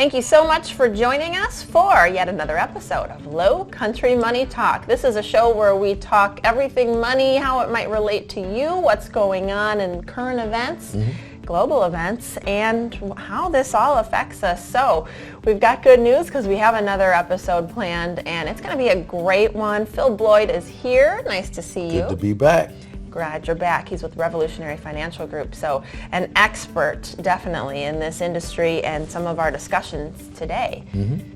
Thank you so much for joining us for yet another episode of Lowcountry Money Talk. This is a show where we talk everything money, how it might relate to you, what's going on in current events, global events, and how this all affects us. So we've got good news because we have another episode planned, and it's going to be a great one. Phil Bloyd is here. Nice to see you. Good to be back. Glad you're back. He's with Revolutionary Financial Group, so an expert definitely in this industry and some of our discussions today.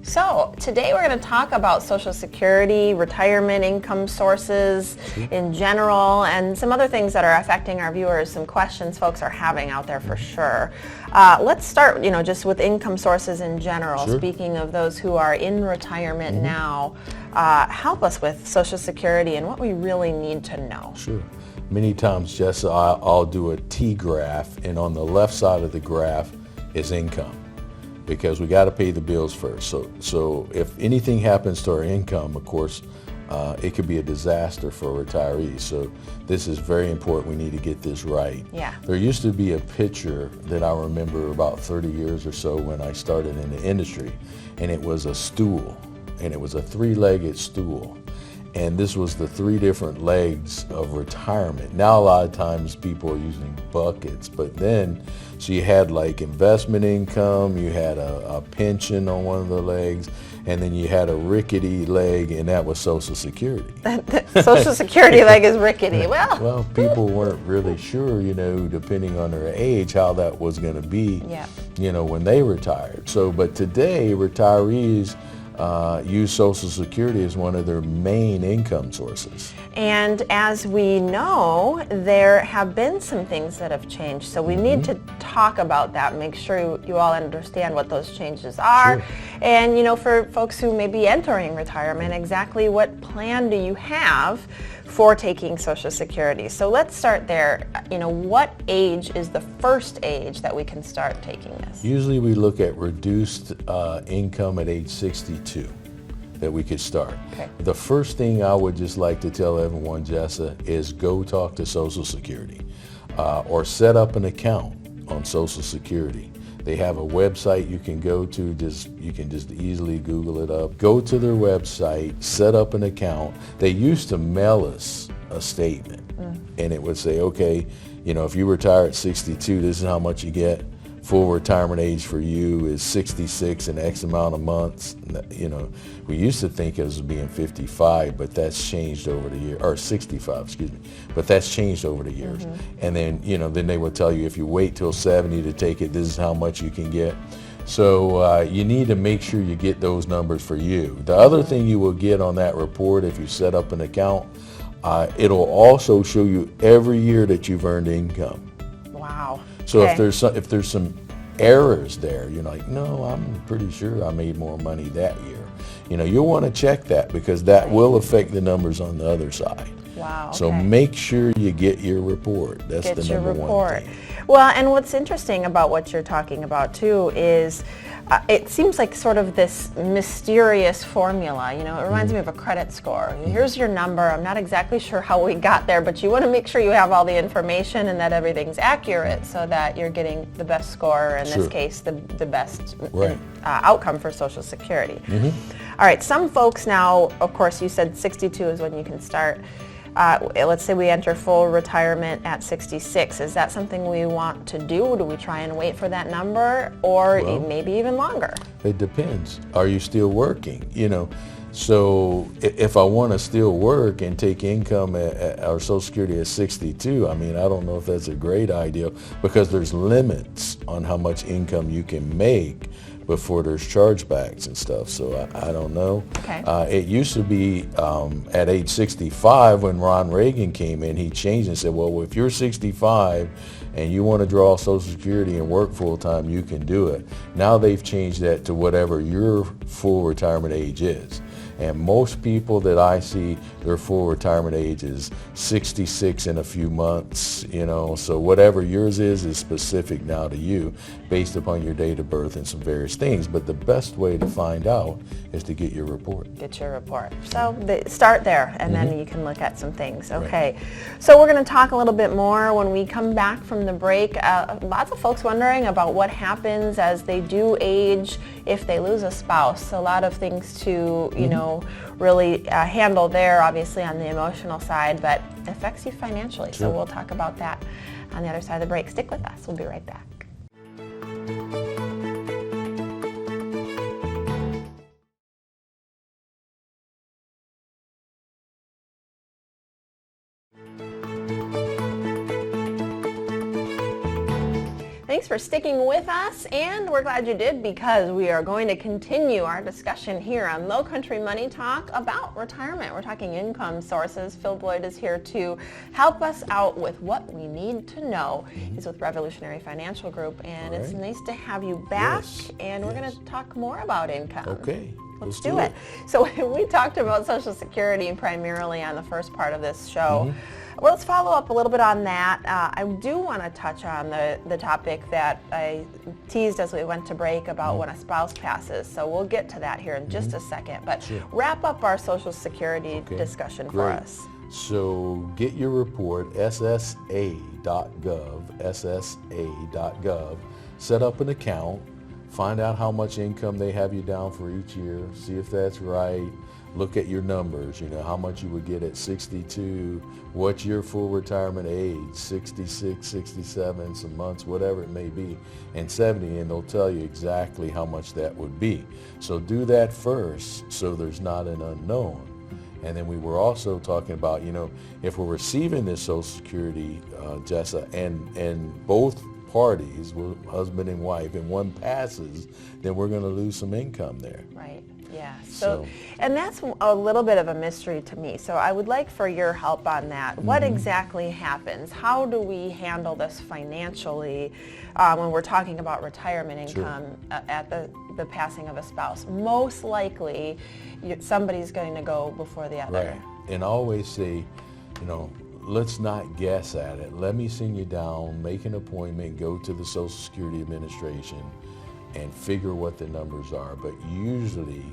So today we're going to talk about Social Security, retirement income sources in general, and some other things that are affecting our viewers, some questions folks are having out there for sure. Let's start, just with income sources in general. Speaking of those who are in retirement now, help us with Social Security and what we really need to know. Many times, Jessa, I'll do a T-graph, and on the left side of the graph is income, because we got to pay the bills first. So if anything happens to our income, of course, it could be a disaster for retirees. So this is very important. We need to get this right. There used to be a picture that I remember about 30 years or so when I started in the industry, and it was a stool, and it was a three-legged stool. And this was the three different legs of retirement. Now a lot of times people are using buckets, but then, so you had like investment income, you had a pension on one of the legs, and then you had a rickety leg, and that was Social Security. Social Security leg is rickety. Well, people weren't really sure, depending on their age, how that was going to be, when they retired. So, but today retirees use Social Security as one of their main income sources. And as we know, there have been some things that have changed. So we need to talk about that, make sure you all understand what those changes are. And, for folks who may be entering retirement, exactly what plan do you have for taking Social Security? So let's start there. What age is the first age that we can start taking this? Usually we look at reduced income at age 62 that we could start. The first thing I would just like to tell everyone, Jessa, is go talk to Social Security or set up an account on Social Security. They have a website you can go to, you can just easily Google it up. Go to their website, set up an account. They used to mail us a statement, and it would say, okay, if you retire at 62, this is how much you get. Full retirement age for you is 66 and X amount of months. We used to think it was being 55, but that's changed over the year, or 65, excuse me, but that's changed over the years. And then, then they will tell you if you wait till 70 to take it, this is how much you can get. So you need to make sure you get those numbers for you. The other thing you will get on that report, if you set up an account, it'll also show you every year that you've earned income. Wow. So if there's some errors there, you're like, no, I'm pretty sure I made more money that year. You'll want to check that, because that will affect the numbers on the other side. Wow. So make sure you get your report. That's the number one thing. Well, and what's interesting about what you're talking about too is it seems like sort of this mysterious formula. It reminds me of a credit score. Here's your number. I'm not exactly sure how we got there, but you want to make sure you have all the information and that everything's accurate so that you're getting the best score, in this case, the best outcome for Social Security. All right, some folks now, of course, you said 62 is when you can start. Let's say we enter full retirement at 66. Is that something we want to do? Do we try and wait for that number, or maybe even longer? It depends. Are you still working? So if I want to still work and take income at our Social Security at 62, I don't know if that's a great idea, because there's limits on how much income you can make before there's chargebacks and stuff. So I don't know. It used to be at age 65 when Ron Reagan came in, he changed and said, well, if you're 65 and you want to draw Social Security and work full time, you can do it. Now they've changed that to whatever your full retirement age is. And most people that I see, their full retirement age is 66 in a few months, you know, so whatever yours is specific now to you based upon your date of birth and some various things. But the best way to find out is to get your report. Get your report. So start there, and then you can look at some things. Okay. Right. So we're going to talk a little bit more when we come back from the break. Lots of folks wondering about what happens as they do age if they lose a spouse. A lot of things to, you know, really handle there, obviously on the emotional side, but it affects you financially. Sure. So we'll talk about that on the other side of the break. Stick with us. We'll be right back. Thanks for sticking with us, and we're glad you did, because we are going to continue our discussion here on Lowcountry Money Talk about retirement. We're talking income sources. Phil Bloyd is here to help us out with what we need to know. He's with Revolutionary Financial Group, and it's nice to have you back, and we're going to talk more about income. Okay. Let's do it. So we talked about Social Security primarily on the first part of this show. Well, let's follow up a little bit on that. I do want to touch on the topic that I teased as we went to break about when a spouse passes. So we'll get to that here in just a second. But wrap up our Social Security discussion for us. So get your report, ssa.gov, ssa.gov. Set up an account. Find out how much income they have you down for each year. See if that's right. Look at your numbers, you know, how much you would get at 62, what's your full retirement age, 66, 67, some months, whatever it may be, and 70, and they'll tell you exactly how much that would be. So do that first so there's not an unknown. And then we were also talking about, you know, if we're receiving this Social Security, Jessa, and both parties, husband and wife, and one passes, then we're going to lose some income there. Right. Yeah. So, and that's a little bit of a mystery to me. So I would like for your help on that. What exactly happens? How do we handle this financially when we're talking about retirement income at the passing of a spouse? Most likely, somebody's going to go before the other. Right. And I always say, you know, let's not guess at it. Let me send you down, make an appointment, go to the Social Security Administration, and figure what the numbers are. But usually,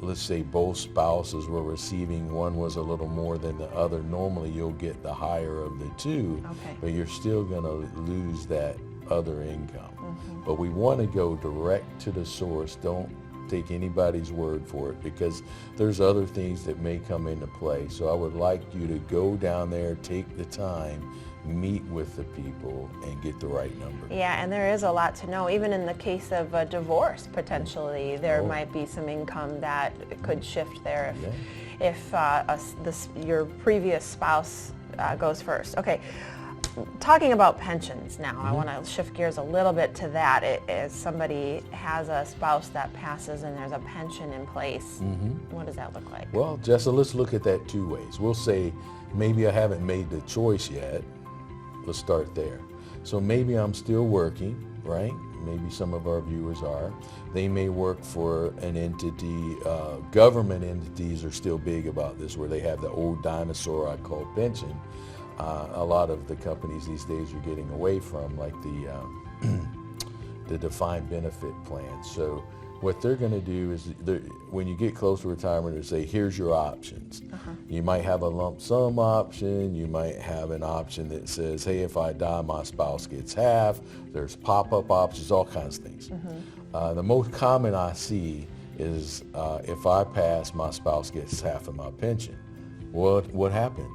let's say both spouses were receiving, one was a little more than the other. Normally you'll get the higher of the two, but you're still going to lose that other income. But we want to go direct to the source. Don't take anybody's word for it, because there's other things that may come into play. So I would like you to go down there, take the time, meet with the people, and get the right number. Yeah, and there is a lot to know. Even in the case of a divorce, potentially, there might be some income that could shift there if your previous spouse goes first. Okay. Talking about pensions now, I want to shift gears a little bit to that. If somebody has a spouse that passes and there's a pension in place, what does that look like? Well, Jessa, let's look at that two ways. We'll say, maybe I haven't made the choice yet. Let's start there. So maybe I'm still working, right? Maybe some of our viewers are. They may work for an entity. Government entities are still big about this, where they have the old dinosaur I call pension. A lot of the companies these days are getting away from, like the defined benefit plan. So what they're going to do is, when you get close to retirement, they say, here's your options. You might have a lump sum option. You might have an option that says, hey, if I die, my spouse gets half. There's pop-up options, all kinds of things. The most common I see is, if I pass, my spouse gets half of my pension. What happened?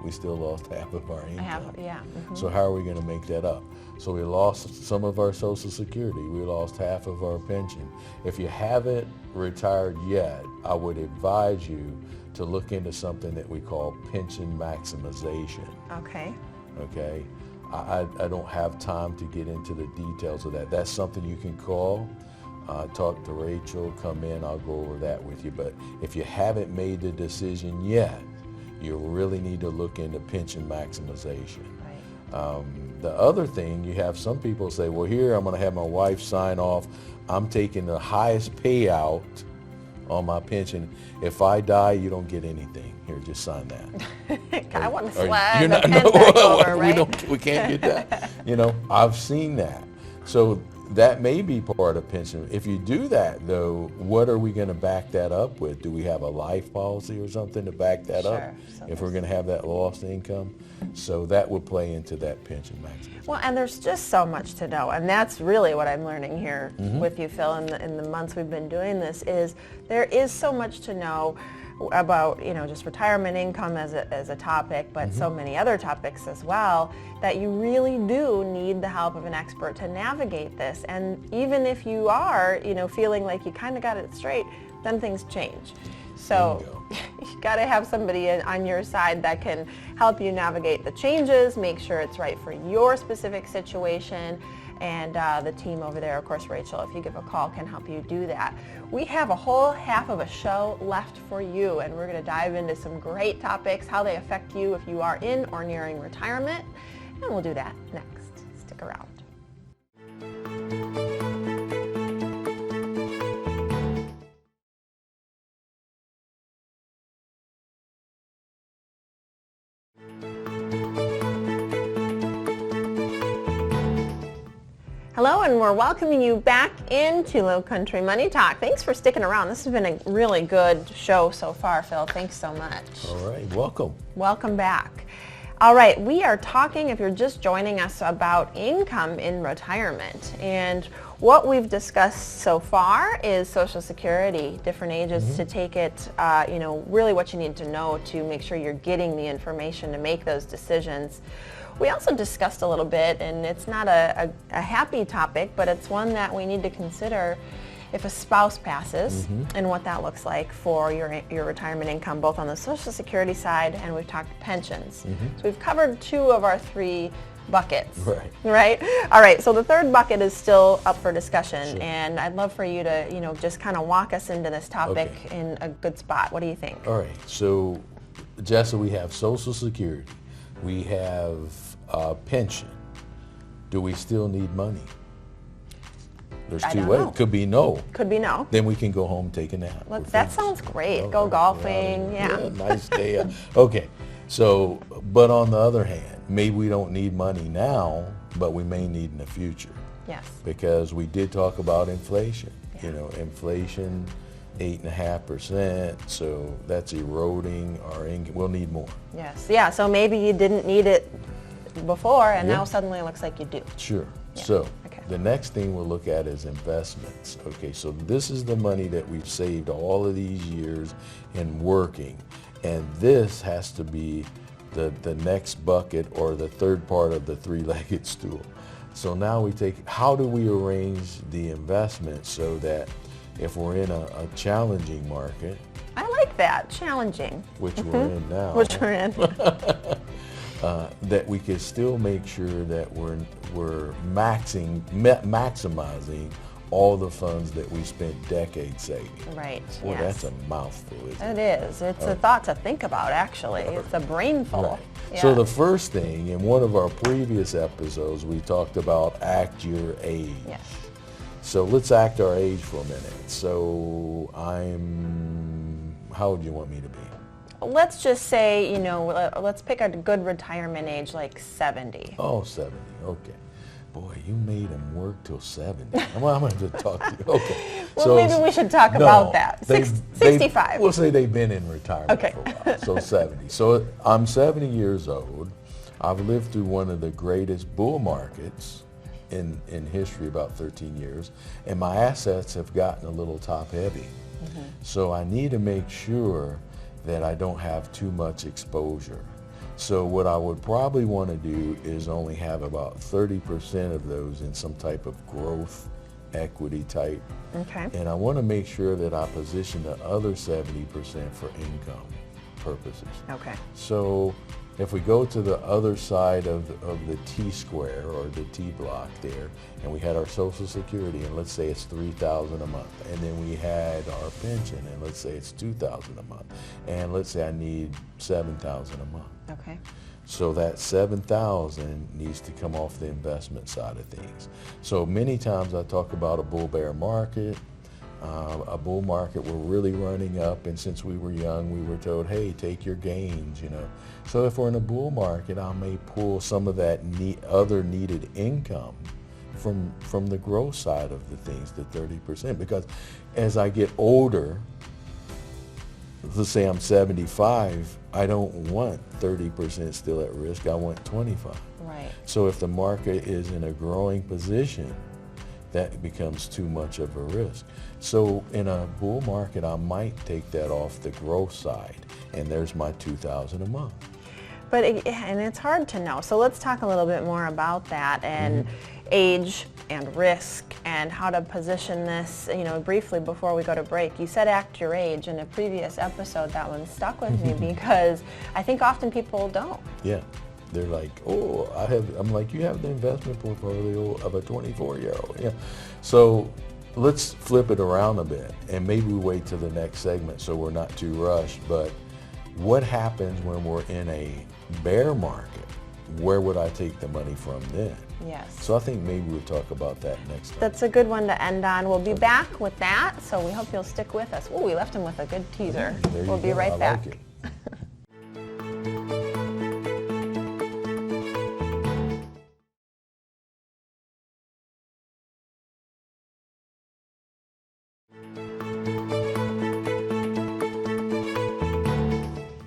We still lost half of our income. So how are we going to make that up? So we lost some of our Social Security. We lost half of our pension. If you haven't retired yet, I would advise you to look into something that we call pension maximization. Okay. I don't have time to get into the details of that. That's something you can call. Talk to Rachel, come in, I'll go over that with you. But if you haven't made the decision yet, you really need to look into pension maximization. The other thing, you have some people say, well, here I'm going to have my wife sign off. I'm taking the highest payout on my pension. If I die, you don't get anything. Here, just sign that. I want to Or- slide you're the not- pen no, back over, right? we can't get that. You know, I've seen that. So that may be part of pension. If you do that, though, what are we going to back that up with? Do we have a life policy or something to back that up? Sure. So If we're going to have that lost income? So that would play into that pension maximum. Well, and there's just so much to know, and that's really what I'm learning here with you, Phil, in the months we've been doing this, is there is so much to know about, you know, just retirement income as a topic, but so many other topics as well, that you really do need the help of an expert to navigate this. And even if you are, you know, feeling like you kind of got it straight, then things change. So you got to have somebody on your side that can help you navigate the changes, make sure it's right for your specific situation, and the team over there, of course, Rachel, if you give a call, can help you do that. We have a whole half of a show left for you, and we're going to dive into some great topics, how they affect you if you are in or nearing retirement, and we'll do that next. Stick around. Hello, and we're welcoming you back into Lowcountry Money Talk. Thanks for sticking around. This has been a really good show so far, Phil. Thanks so much. All right, welcome. Welcome back. All right, we are talking, if you're just joining us, about income in retirement. And what we've discussed so far is Social Security, different ages to take it, you know, really what you need to know to make sure you're getting the information to make those decisions. We also discussed a little bit, and it's not a happy topic, but it's one that we need to consider if a spouse passes and what that looks like for your retirement income, both on the Social Security side, and we've talked pensions. So we've covered 2 of our 3 buckets. Right? All right, so the third bucket is still up for discussion, and I'd love for you to, you know, just kind of walk us into this topic in a good spot. What do you think? All right, so Jessa, we have Social Security. We have pension. Do we still need money? There's I 2 don't ways. know. Could be no. Could be no. Then we can go home and take a nap. That sounds great. Go golfing. Yeah. Nice day. Okay. So, but on the other hand, maybe we don't need money now, but we may need in the future. Yes. Because we did talk about inflation. You know, inflation, 8.5%. So that's eroding our income. We'll need more. Yes. Yeah. So maybe you didn't need it before, and now suddenly it looks like you do. Sure. Yeah. So Okay. the next thing we'll look at is investments. Okay, so this is the money that we've saved all of these years in working, and this has to be the next bucket or the third part of the 3-legged stool. So now we take, how do we arrange the investment so that if we're in a challenging market, I like that. Challenging. which we're in now, Which we're in. that we can still make sure that we're maximizing all the funds that we spent decades saving. Right. Boy, Yes. that's a mouthful, isn't it? It is. It's a thought to think about, actually. It's a brainful. Right. Yeah. So the first thing, in one of our previous episodes, we talked about act your age. Yes. So let's act our age for a minute. So how old do you want me to be? Let's just say, you know, let's pick a good retirement age, like 70. Oh, 70, okay. Boy, you made him work till 70. I'm going to talk to you. Okay. Well, maybe we should talk about that. 65. We'll say they've been in retirement Okay. for a while, so 70. So I'm 70 years old. I've lived through one of the greatest bull markets in history, about 13 years, and my assets have gotten a little top heavy. So I need to make sure that I don't have too much exposure. So what I would probably want to do is only have about 30% of those in some type of growth equity type. Okay. And I want to make sure that I position the other 70% for income purposes. Okay. So if we go to the other side of the T-square or the T-block there, and we had our Social Security, and let's say it's $3,000 a month, and then we had our pension, and let's say it's $2,000 a month, and let's say I need $7,000 a month. Okay. So that $7,000 needs to come off the investment side of things. So many times I talk about a bull bear market, A bull market, we're really running up, and since we were young, we were told, hey, take your gains, you know. So if we're in a bull market, I may pull some of that other needed income from the growth side of the things, the 30%, because as I get older, let's say I'm 75, I don't want 30% still at risk, I want 25. Right. So if the market is in a growing position, that becomes too much of a risk. So in a bull market, I might take that off the growth side, and there's my $2,000 a month. But and it's hard to know. So let's talk a little bit more about that and age and risk and how to position this, you know, briefly before we go to break. You said act your age in a previous episode. That one stuck with me because I think often people don't. Yeah. They're like, oh, I'm like, you have the investment portfolio of a 24-year-old. Yeah. So let's flip it around a bit, and maybe we wait till the next segment so we're not too rushed. But what happens when we're in a bear market? Where would I take the money from then? Yes. So I think maybe we'll talk about that next time. That's a good one to end on. We'll be back with that, so we hope you'll stick with us. Oh, we left him with a good teaser. We'll be right back. Like it.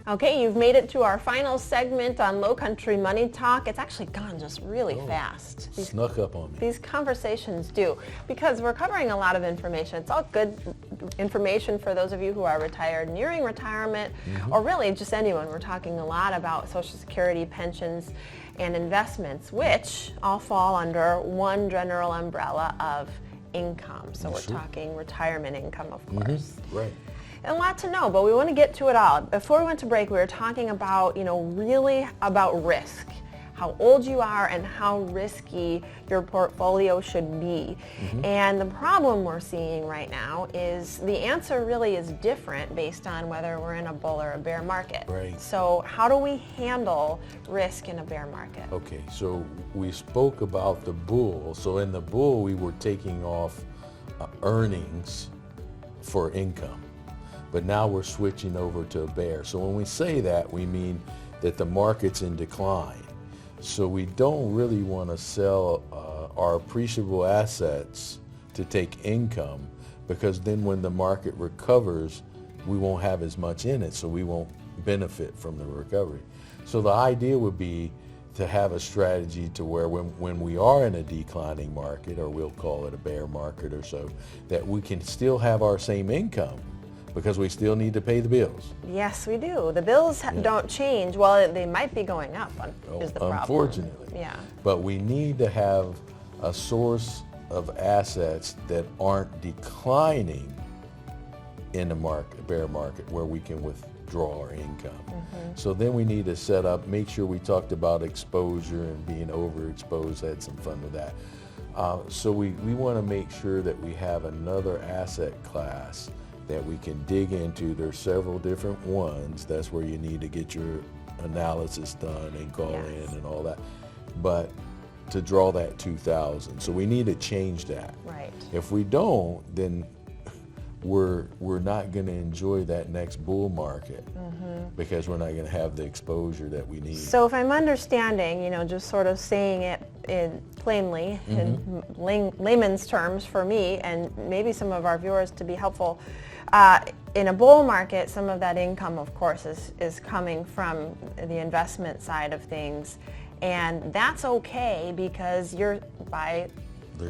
Okay, you've made it to our final segment on Lowcountry Money Talk. It's actually gone just really fast. Snuck up on me. These conversations do, because we're covering a lot of information. It's all good information for those of you who are retired, nearing retirement, or really just anyone. We're talking a lot about Social Security, pensions, and investments, which all fall under one general umbrella of income. So we're talking retirement income, of course. Right. And a lot to know, but we want to get to it all. Before we went to break, we were talking about, you know, really about risk, how old you are and how risky your portfolio should be. And the problem we're seeing right now is the answer really is different based on whether we're in a bull or a bear market. Right. So how do we handle risk in a bear market? Okay, so we spoke about the bull. So in the bull, we were taking off earnings for income. But now we're switching over to a bear. So when we say that, we mean that the market's in decline. So we don't really want to sell our appreciable assets to take income, because then when the market recovers, we won't have as much in it, so we won't benefit from the recovery. So the idea would be to have a strategy to where when we are in a declining market, or we'll call it a bear market or so, that we can still have our same income, because we still need to pay the bills. Yes, we do. The bills don't change. Well, they might be going up, is the problem. Unfortunately. Yeah. But we need to have a source of assets that aren't declining in the market, bear market, where we can withdraw our income. So then we need to set up, make sure we talked about exposure and being overexposed, had some fun with that. So we want to make sure that we have another asset class that we can dig into. There's several different ones. That's where you need to get your analysis done and call in and all that. But to draw that 2,000, so we need to change that. Right. If we don't, then we're not going to enjoy that next bull market, because we're not going to have the exposure that we need. So if I'm understanding, you know, just sort of saying it in plainly, in layman's terms for me, and maybe some of our viewers to be helpful, in a bull market, some of that income, of course, is coming from the investment side of things, and that's okay because they're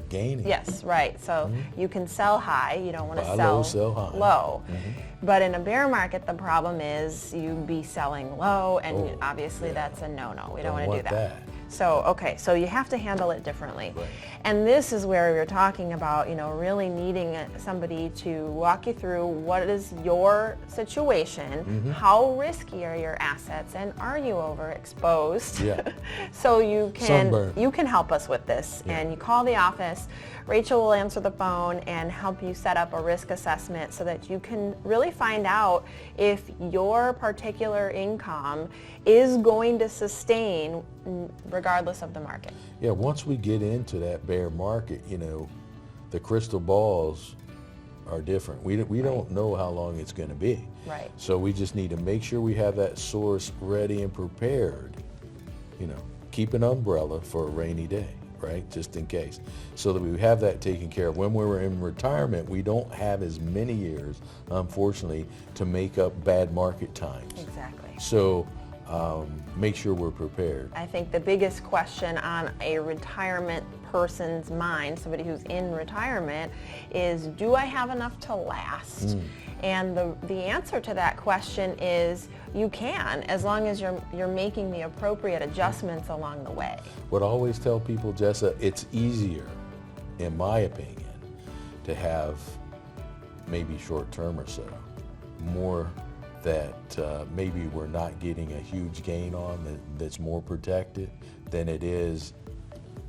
gaining. Yes, right. So you can sell high. You don't want to Buy sell low, sell high. low. But in a bear market, the problem is you'd be selling low, and obviously that's a no-no. We don't want to do that. So, okay, so you have to handle it differently. Right. And this is where we're talking about, you know, really needing somebody to walk you through what is your situation, how risky are your assets, and are you overexposed? Yeah. So you Sunburn. can help us with this, and you call the office. Rachel will answer the phone and help you set up a risk assessment so that you can really find out if your particular income is going to sustain regardless of the market. Yeah, once we get into that bear market, you know, the crystal balls are different. We don't know how long it's going to be. Right. So we just need to make sure we have that source ready and prepared. You know, keep an umbrella for a rainy day, right? Just in case. So that we have that taken care of. When we're in retirement, we don't have as many years, unfortunately, to make up bad market times. Exactly. So make sure we're prepared. I think the biggest question on a retirement person's mind, somebody who's in retirement, is do I have enough to last? And the answer to that question is you can, as long as you're making the appropriate adjustments along the way. What I always tell people, Jessa, it's easier, in my opinion, to have maybe short term or so, more that maybe we're not getting a huge gain on that's more protected than it is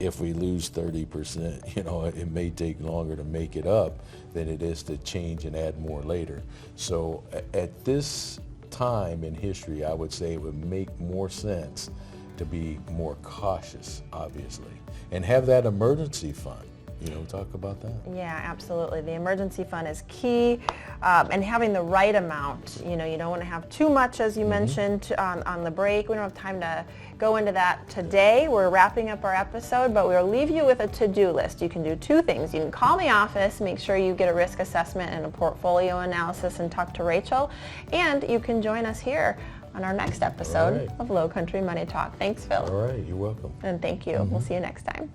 if we lose 30%. You know, it may take longer to make it up than it is to change and add more later. So at this time in history, I would say it would make more sense to be more cautious, obviously, and have that emergency fund. You know, talk about that. Yeah, absolutely. The emergency fund is key, and having the right amount. You know, you don't want to have too much, as you mentioned on the break. We don't have time to go into that today. We're wrapping up our episode, but we'll leave you with a to-do list. You can do two things. You can call the office, make sure you get a risk assessment and a portfolio analysis, and talk to Rachel. And you can join us here on our next episode of Lowcountry Money Talk. Thanks, Phil. All right, you're welcome. And thank you. We'll see you next time.